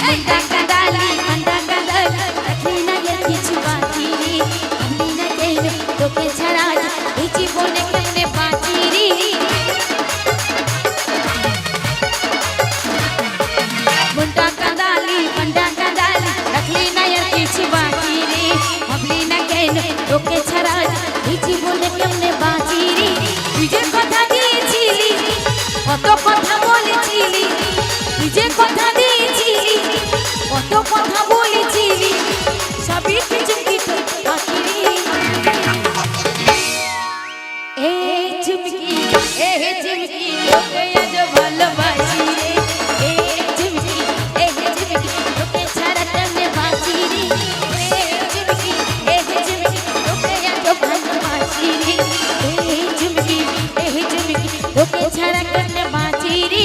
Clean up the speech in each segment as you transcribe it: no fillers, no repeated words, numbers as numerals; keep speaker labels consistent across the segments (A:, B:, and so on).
A: मुंडा कंदाली रखली ना ये কিছু বাকি রে আমি না কেন তোকে ছাড়া এই জীবনে কেমনে বাঁচি রে मुंडा कंदाली रखली ना ये কিছু বাকি রে আমি না কেন তোকে ছাড়া এই জীবনে কেমনে বাঁচি রে তুই যে কথা দিয়েছিলি কত কথা বলেছিলি তুই যে কথা দিয়েছিলি কত কথা বলেছিলি সবই কিছু কিছু বাকি রে এই চুমকি তোকে আজ ভালোবাসি রে এই চুমকি তোকে ছাড়া কেমনে বাঁচি রে এই চুমকি তোকে আজ ভালোবাসি রে এই চুমকি তোকে ছাড়া কেমনে বাঁচি রে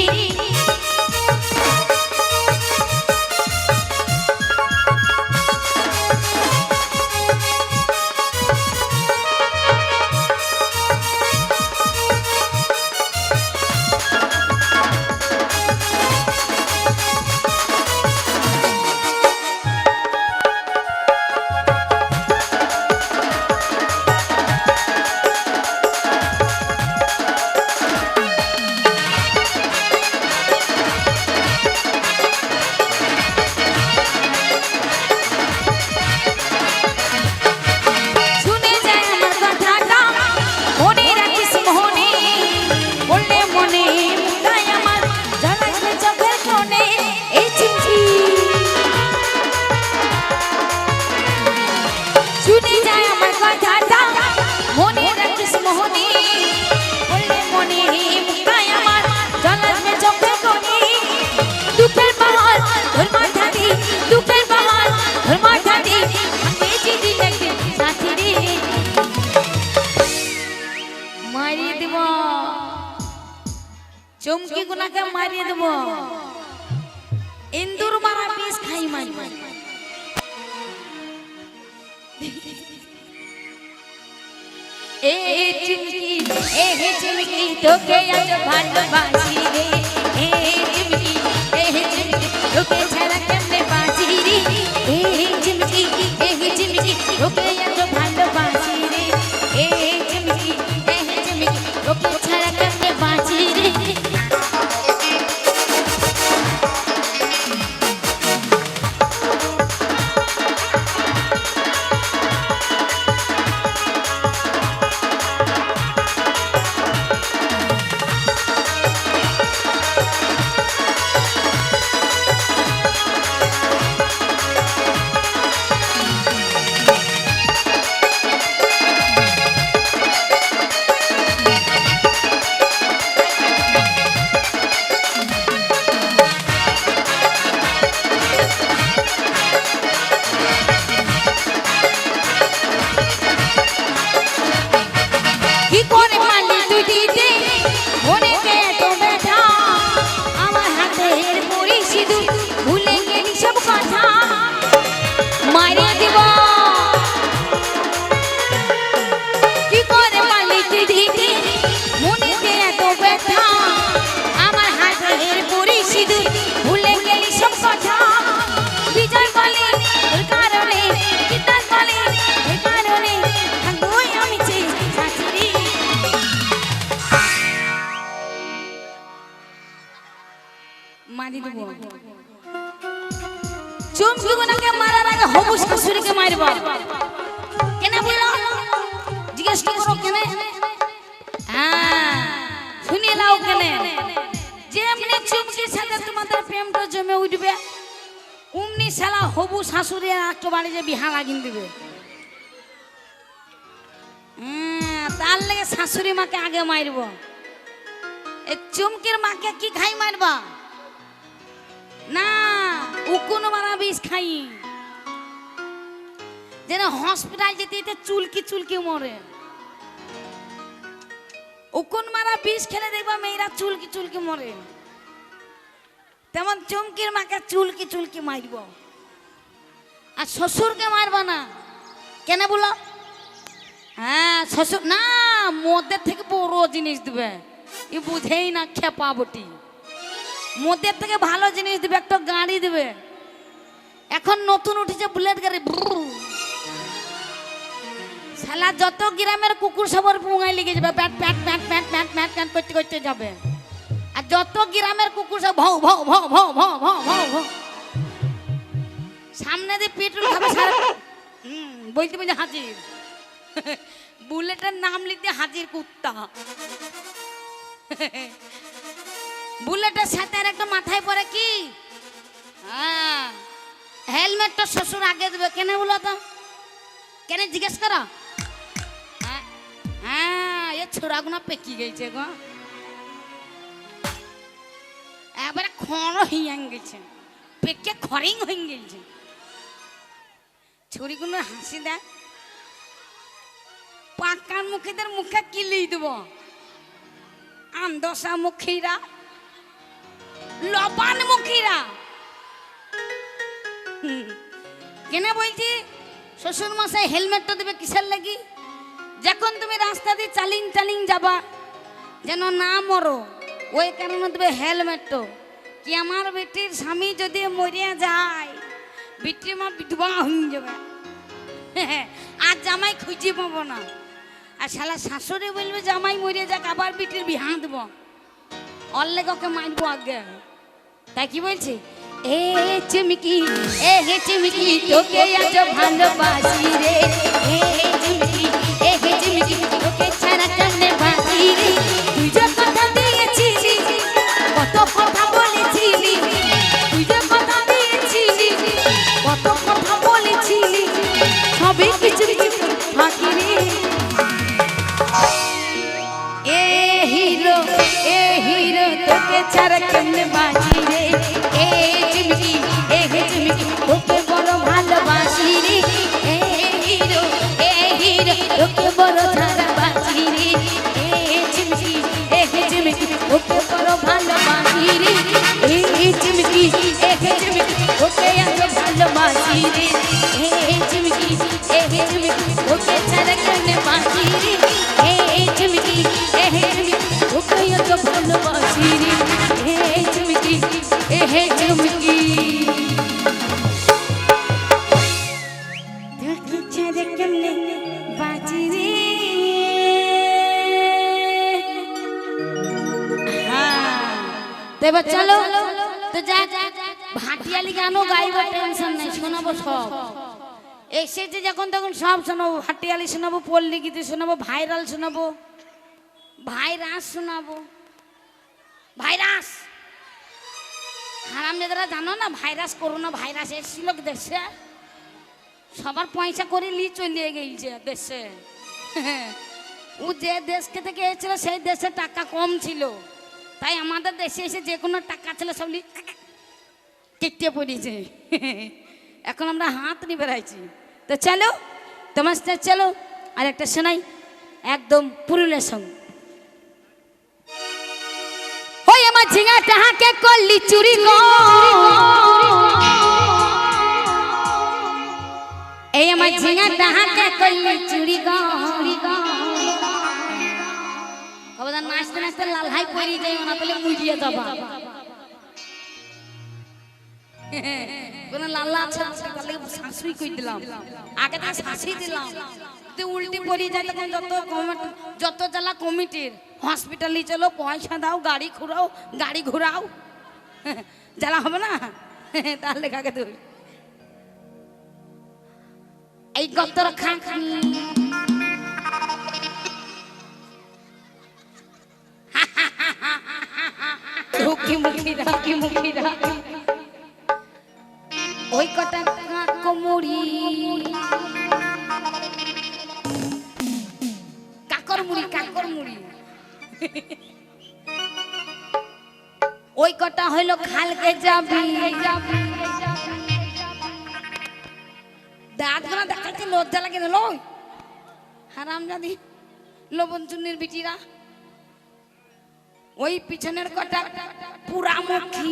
A: চমকি গুনাকে মারিয়ে দেব ইন্দুর মারা পিস খাই মারি এই চুমকি তোকে আজ ভালোবাসি রে এই চুমকি তোকে ছাড়া কেমনে বাঁচি রে এই চুমকি তোকে আজ ভালোবাসি রে এই চুমকি তোকে ছাড়া কেমনে বাঁচি রে মারি দেব চুমকি গুনাকে মারার আগে হবু শাশুড়িকে মারব কেন বলো জিজ্ঞেস করো কেন হ্যাঁ শুনে নাও কেন যেমনি চুমকির সাথে তোমাদের প্রেমটা জমে উঠবে অমনি শালা হবু শাশুড়ি একটা বাড়ি যে বিহা লাগিন দিবে তার লাগে শাশুড়ি মাকে আগে মারব এই চুমকির মাকে কি খাই মারবা না উকুন মারা বিষ খাই যেন হসপিটাল যেতে যেতে চুলকি মরে উকুন মারা বিষ খেলে দেখবা মেয়েরা চুলকি মরে তেমন চুমকির মাকে চুলকি মারব আর শ্বশুরকে মারবা না কেন বলো হ্যাঁ শ্বশুর না মদের থেকে বড় জিনিস দিবে ই বুঝেই না খেপা বটি মদের থেকে ভালো জিনিস দিবে একটা গাড়ি দিবে এখন নতুন উঠেছে বুলেট গাড়ি। শালা যত গ্রামের কুকুর সবার পুঙায় লেগে যাবে, প্যাট প্যাট প্যাট প্যাট প্যাট প্যাট প্যাট করতে করতে যাবে। আর যত গ্রামের কুকুর সব ভাও ভাও ভাও ভাও ভাও ভাও ভাও ভাও সামনে দিয়ে পেট্রোল খাবে সারা। বলতে বলতে হাজির। বুলেটের নাম লিখতে হাজির কুত্তা। বুলেটের সাথে আর একটা মাথায় পড়ে কি, হ্যাঁ হেলমেটটা শ্বশুর আগে দেবে। কেন বলো তো, কেন জিজ্ঞেস করো? হ্যাঁ এ ছোড়াগুনা পেকি গেছে গো, একবারে খড় হইয়া গেছে, পেকে খরিং হয়ে গেছে। ছুরিগুলো হাসি দেয়, পাকার মুখীদের মুখে কিলি দেব। আন্দসা মুখীরা, লবান মুখীরা। কেন বলছি শ্বশুর মশাই হেলমেটটা দেবে কিসের লাগি? যখন তুমি রাস্তা দিয়ে চালিং চালিং যাবা যেন না মরো, ওই কারণে দেবে হেলমেটটা। কি আমার বেটির স্বামী যদি মরিয়া যায়, বেটি মা বিধবা হয়ে যাবে, আর জামাই খুঁজে পাবো না। আর শালা শাশুড়ি বলবে জামাই মরিয়া যাক, আবার বেটির বিহা দেবো, অল্লে কাউকে মারবো আগে। তাই কি বলছি, এ চিমকি এ হে চিমকি তোকে আজ ভালোবাসি রে, এ চিমকি এ হে চিমকি তোকে ছাড়া কেমনে বাঁচি রে। তুই যে কথা দিয়েছিলি, কত কথা বলেছিলি, তুই যে কথা দিয়েছিলি, কত কথা বলেছিলি, সবই কিছু কিছু ফাঁকি রে। এ হিরো তোকে ছাড়া কেমনে বাঁচি রে, এ চিমকি এ হে চিমকি তোকে বড় ভালোবাসি রে, এ হিরো তোকে বড় ছাড়া বাঁচি রে, এ চিমকি এ হে চিমকি তোকে বড় ভালোবাসি রে, এ চিমকি এ হে চিমকি তোকে এত ভালোবাসি রে, এ চিমকি এ হে চিমকি তোকে ছাড়া কেমনে বাঁচি রে, এ চিমকি এ হে চিমকি তোকে এত ভালোবাসি রে, এ চিমকি এ হে চিমকি তোকে ছাড়া কেমনে বাঁচি রে। এবার চলো তো যা ভাটিয়ালি গানও গাইবার টেনশন নাই, শোনাবো সব। এসেছে যখন তখন সব শোনাবো, ভাটিয়ালি শোনাবো, পল্লী গীতি শোনাবো, ভাইরাল শোনাবো, ভাইরাস শোনাবো। ভাইরাস হারামজাদারা জানো না, ভাইরাস করোনা ভাইরাস এসেছিল দেশে, সবার পয়সা করে নিয়ে চলে গেছে দেশে। ও যে দেশকে থেকে এসেছিল সেই দেশে টাকা কম ছিল, তাই আমাদের দেশে এসে যে কোনো টাকা ছিল সব কেটে পড়েছে। এখন আমরা হাত নিয়ে বেড়াইছি। তো চলো তোমার সাথে চলো আর একটা শোনাই, একদম পুরুলিয়া সঙ্গ। ওই আমার ঝিঙা টাহাকে করলি চুরি গো, এই আমার ঝিঙা টাহাকে করলি চুরি গো, কবদান নাচতে নাচতে লাল হাই পড়ি যাই, না পেলে মুড়িয়ে যাবা। কোন লাল্লা আছে তাহলে শাশুড়ি কই দিলাম, আগে তো শাশুড়ি দিলাম, তুই উল্টি পড়ি যায় তখন যত জেলা কমিটির হসপিটালে চলো, পয়সা দাও, গাড়ি ঘুরাও, গাড়ি ঘুরাও, জ্বালা হবে না? তাহলে কাকে তুই এই গতর খা ওই কটা মুড়ি কাকর মুড়ি, কাকর মুড়ি, ওই কটা হইলো খালকে যাবি। দাঁত গোনা দেখাইতে লজ্জা লাগে না, লই হারামজাদি লবণ চুন্নির বিটিরা। ওই পিছনের কটা পুরামুখী,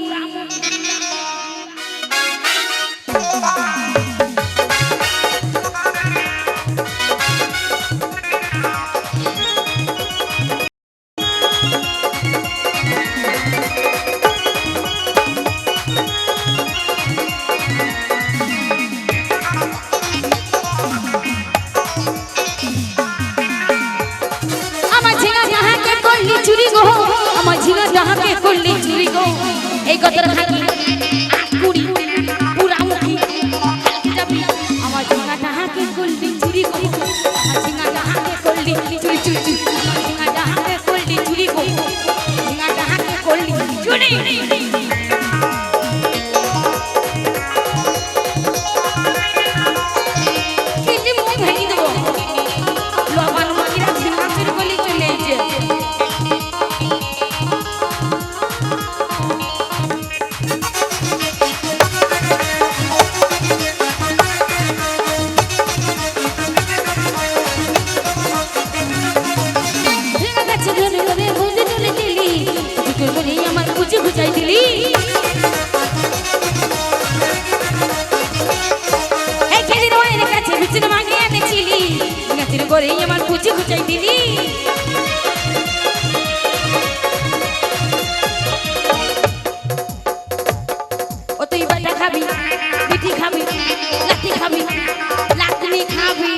A: এই কথার খাকি কুড়ি পুরা মুখি যাবি আমার ঝিঙা ডাহাকে করলি চুরি গো আমার ঝিঙা ডাহাকে করলি চুরি চুরি চুরি আমার ঝিঙা ডাহাকে করলি চুরি গো ঝিঙা ডাহাকে করলি চুরি করে আমার কুচি কুচাই দিলি ও তুই বাটা খাবি পিঠি খাবি লাঠি খাবি লাঠি খাবি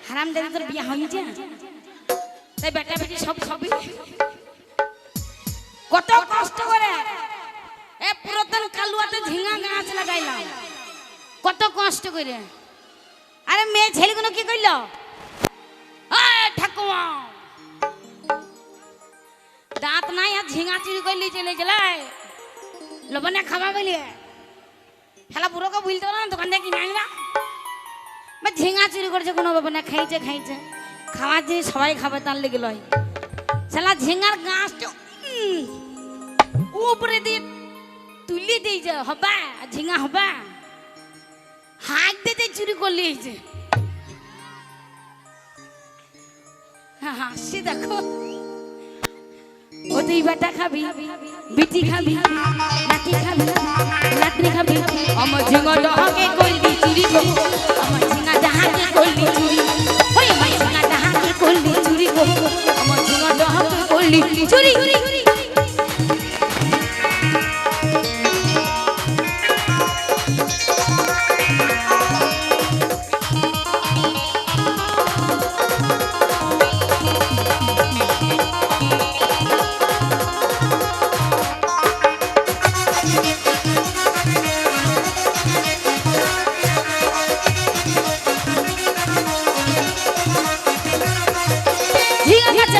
A: হারাম দাদা তোর বিয়ে হয়নি যা তাই বেটা বেটি সব খাবি কত কষ্ট করে এ পুরাতন কালুয়াতে ঝিঙা গাছ লাগাইলাম কত কষ্ট করে আরে মেয়ে ছেলেগুলো কি কইল ঠাকুমা দাঁত নাই আর ঝিঙা চুরি করলি চলে চলে লবণে খাবা বলি খেলা বুড়োকে বুঝতে পারো না দোকান থেকে কিনে আনবা ঝিঙা চুরি করছে কোনো ব্যাপার না খাইছে খাইছে খাওয়ার জিনিস সবাই খাবে তার লেগে লয় শালা ঝিঙার গাছটা উপরে দিয়ে তুলি দিয়ে যে হবা ঝিঙা হবা হাত দিতে চুরি করলি এই যে হাসি দেখো ও তুই বেটা খাবি বিটি খাবি নাতি খাবি নাতনি খাবি আমার ঝিঙা ডাহাকে করলি চুরি গো আমার ঝিঙা ডাহাকে করলি চুরি ওই আমার ঝিঙা ডাহাকে করলি চুরি গো আমার ঝিঙা ডাহাকে করলি চুরি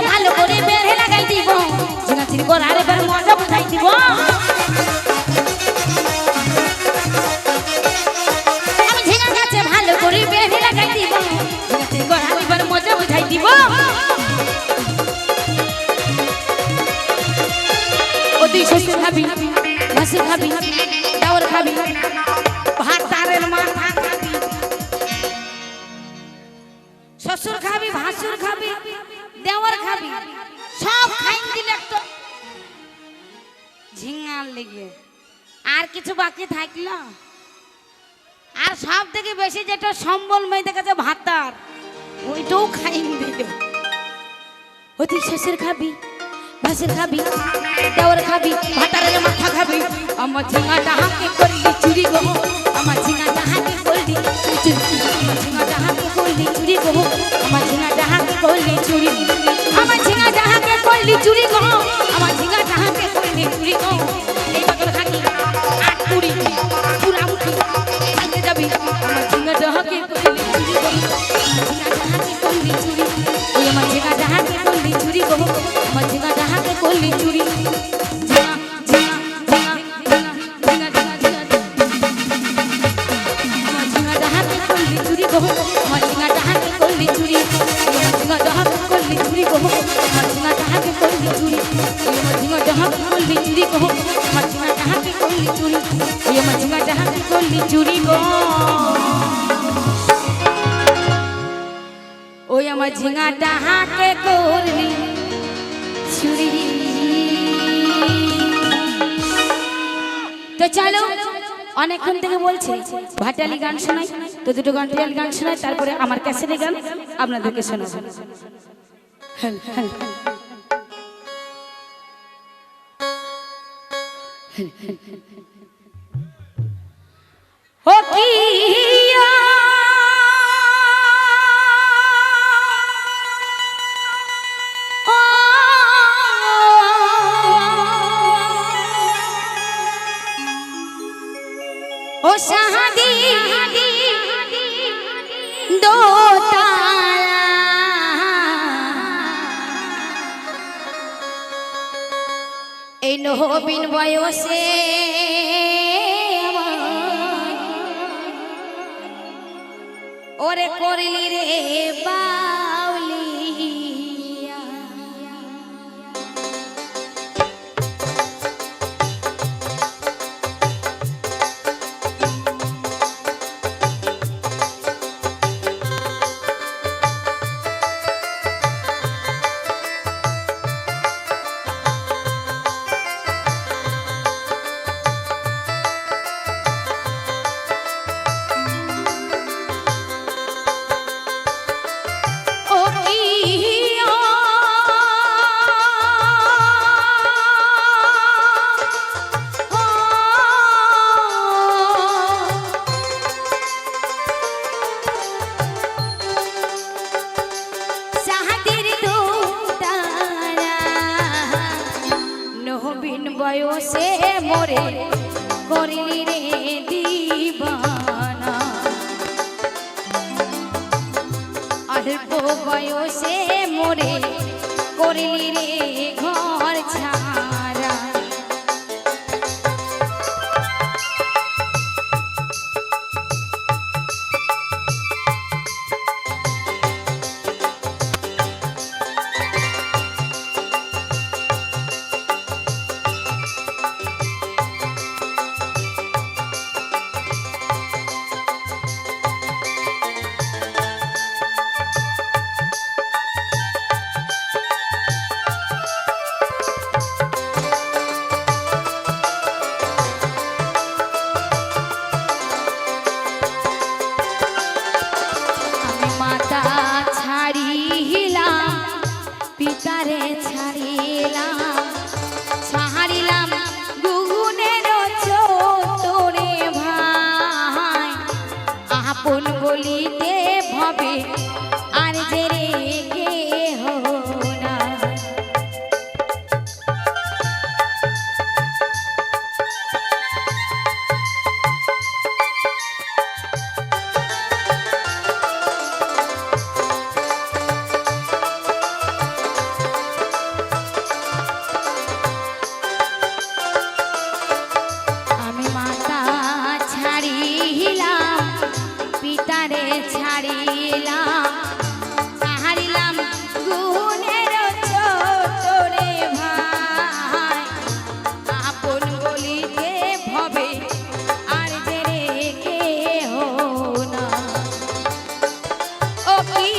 A: ভালো করে বেড়ে লাগাই দিব ঝিঙা চিনি করার এবার মজা বুঝাই দিব আমি ঝিঙা গাছে ভালো করে বেড়ে লাগাই দিব ঝিঙা চিনি করার এবার মজা বুঝাই দিব ও তুই শ্বশুর খাবি ভাসি খাবি চাউল খাবি ভাত তারের মাথা খাবি শ্বশুর খাবি ভাসুর খাবি দেওয়ার খাবি সব খাইন দিলে তো ঝিঙার লেগে আর কিছু বাকি থাকলো আর সব থেকে বেশি যেটা সম্বল মেয়েদের কাছে ভাতার ওইটাও খাইন দিলে অতি শ্বশুর খাবি ভাসুর খাবি দেওয়ার খাবি ভাতারের মাথা খাবি আমার ঝিঙা ডাহাকে করলি চুরি গো আমার ঝিঙা ডাহাকে করলি চুরি আমার ঝিঙা ডাহাকে করলি চুরি গো আমার ঝিঙা ডাহাকে করলি চুরি আমার ঝিঙা ডাহাকে করলি চুরি গো আমার ঝিঙা ডাহাকে করলি চুরি গো এই বাগল খাকি আট কুড়ি পুরা মুখি খাইতে যাবি আমার ঝিঙা ডাহাকে করলি চুরি গো ঝিঙা ডাহাকে করলি চুরি ওই আমার ঝিঙা ডাহাকে করলি চুরি গো আমার ঝিঙা ডাহাকে করলি চুরি চুরি গো ওই আমার ঝিঙা ডাহাকে করলি চুরি তো চলো অনেকক্ষণ থেকে বলছি ভাটিয়ালি গান শোনাই তো দুটো ভাটিয়ালি গান শোনাই তারপরে আমার ক্যাসেটে গান আপনাদেরকে শোনাবো ও কিয়া ও ও শাহাদি দোতালা এই নবীন বয়সে ওরে করলি রে বাউলিয়া বয়সে মোরে করলি রে দিবানা অল্প বয়সে মোরে করলি রে ঘর ছাড়া পিতারে ছাড়িলাম ছাড়িলাম গুগুনের ছোটরে ভাই আপন বলিতে ভবে আর যে রে কেহ না পিতারে ছাড়িলাম ছাড়িলাম গুণের ছোটরে ভাই আপন বলিতে ভবে আর যে রে কেহ না ও কি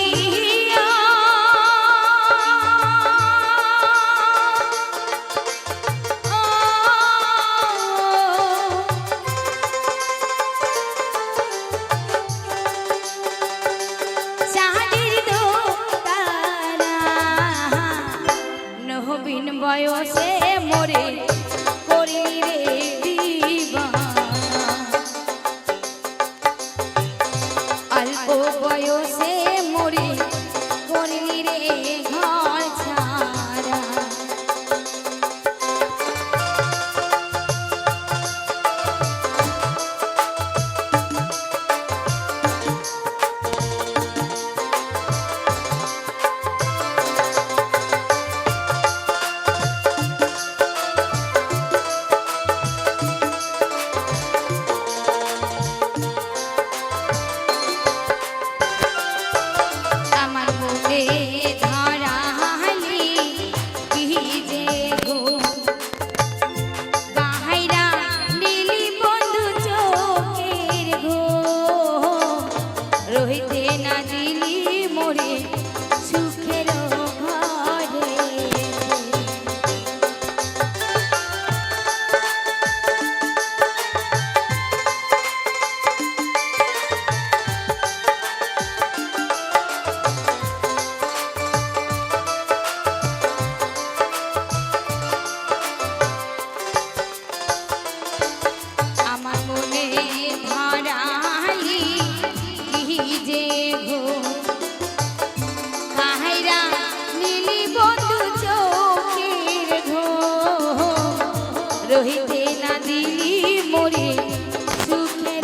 A: বয়সে মোরে করলি রে দিবানা অল্প বয়সে মোরে করলি রে ঘর ছাড়া রহিতে না দিলি মোরে সুখের ঘরে আমার মনে ধরালি যে ঘো কাহাইরা নীলি বন্ধু চোখের ঘো রহিতে না দিলি মোরে সুখের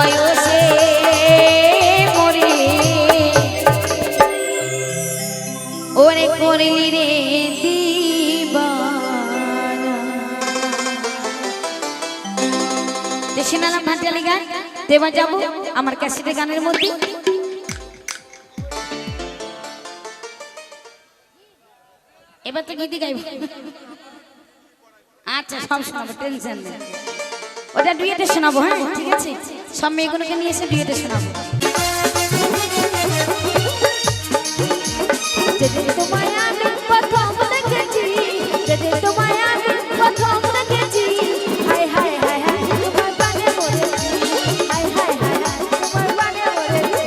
A: বয়সে মরে ওরে করলি রে দিবানা। দেশে নালাম ভাটিয়ালি গান দেবা যাবো আমার ক্যাসেটের গানের মধ্যে। এবার তো গীতি গাইব। আচ্ছা সব শোনাবো, টেনশন নেই। ওটা ডুয়েটে শোনাবো, হ্যাঁ ঠিক আছে। সব মেয়েগুলোকে নিয়ে এসে ডুয়েটে শোনাবো। যেদিন তোমায় আমি প্রথম দেখেছি, যেদিন তোমায় আমি প্রথম দেখেছি, হায় হায় হায় হায় তোমার প্রাণে মরেছি, হায় হায় হায় হায় তোমার প্রাণে মরেছি।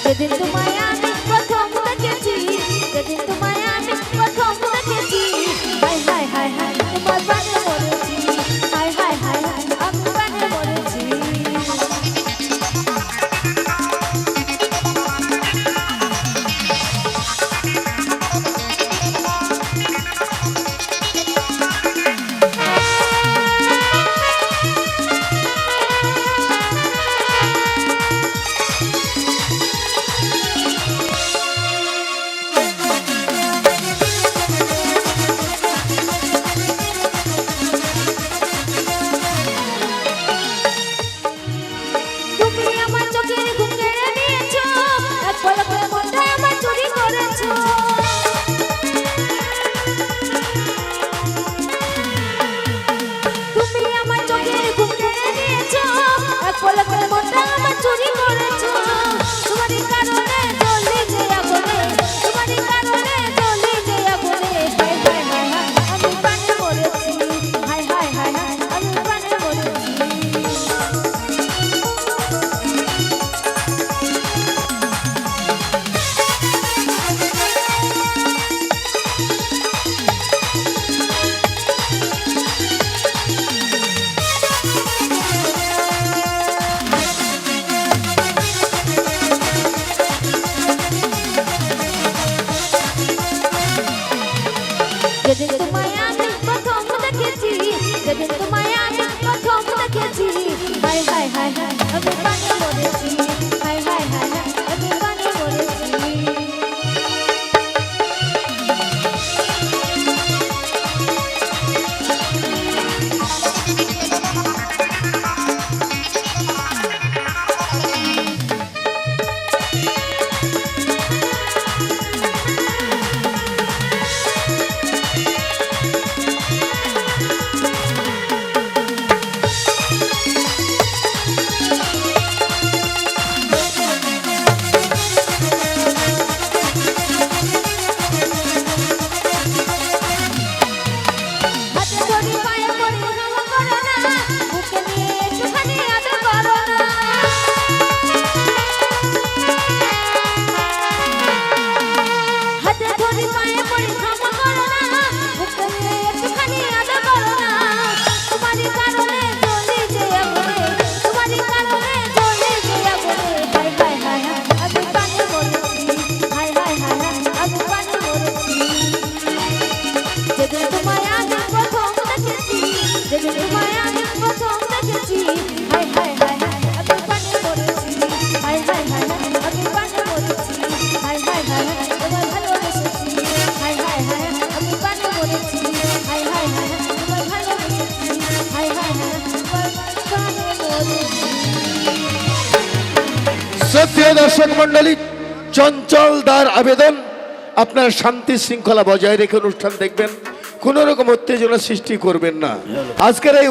A: যেদিন তোমায় আমি প্রথম দেখেছি, যেদিন তোমায় আমি প্রথম দেখেছি, হায় হায় হায় হায় তোমার প্রাণে মরেছি, হায় হায় হায় হায় আমি প্রাণে মরেছি। তুমি আমার চোখের ঘুম কেড়ে নিয়েছো, এক পলকে মনটা আমার চুরি করেছো। তুমি আমার চোখের ঘুম কেড়ে নিয়েছো, এক পলকে মনটা আমার চুরি করেছো। তোমারই কারণে জ্বলি যে আগুনে, তোমারই কারণে জ্বলি যে আগুনে, হায় হায় হায় হায় আমি প্রাণে মরেছি, হায় হায় হায় হায় আমি প্রাণে মরেছি। যেদিন তোমায় আমি প্রথম দেখেছি, যেদিন তোমায় আমি প্রথম দেখেছি, হায় হায় হায় হায় আমি প্রাণে মরেছি, হায় হায় হায় হায় আমি প্রাণে মরেছি। হাতে ধরি পায়ে পড়ি ক্ষমা করো না, বুকে নিয়ে একটুখানি আদর করো না। হাতে ধরি পায়ে পড়ি ক্ষমা করো না, বুকে নিয়ে একটুখানি আদর করো না। তোমারই কারণে জ্বলি যে আগুনে, তোমারই কারণে জ্বলি যে আগুনে, হায় হায় হায় হায় আমি প্রাণে মরেছি, হায় হায় হায় হায় আমি প্রাণে মরেছি। যেদিন তোমায় আমি প্রথম দেখেছি, যেদিন তোমায় আমি প্রথম দেখেছি, হায় হায় হায় হায় আমি প্রাণে মরেছি, হায় হায় হায় হায় আমি প্রাণে মরেছি, হায় হায় হায় হায় তোমায় ভালোবেসেছি, হায় হায় হায় আমি প্রাণে মরেছি, হায় হায় হায় তোমায় ভালোবেসেছি, হায় হায় হায় তোমায় প্রাণে মরেছি।
B: শ্রদ্ধেয় দর্শক মন্ডলী, চঞ্চল দার আবেদন আপনার শান্তি শৃঙ্খলা বজায় রেখে অনুষ্ঠান দেখবেন, কোনো রকম উত্তেজনা সৃষ্টি করবেন না। আজকের এই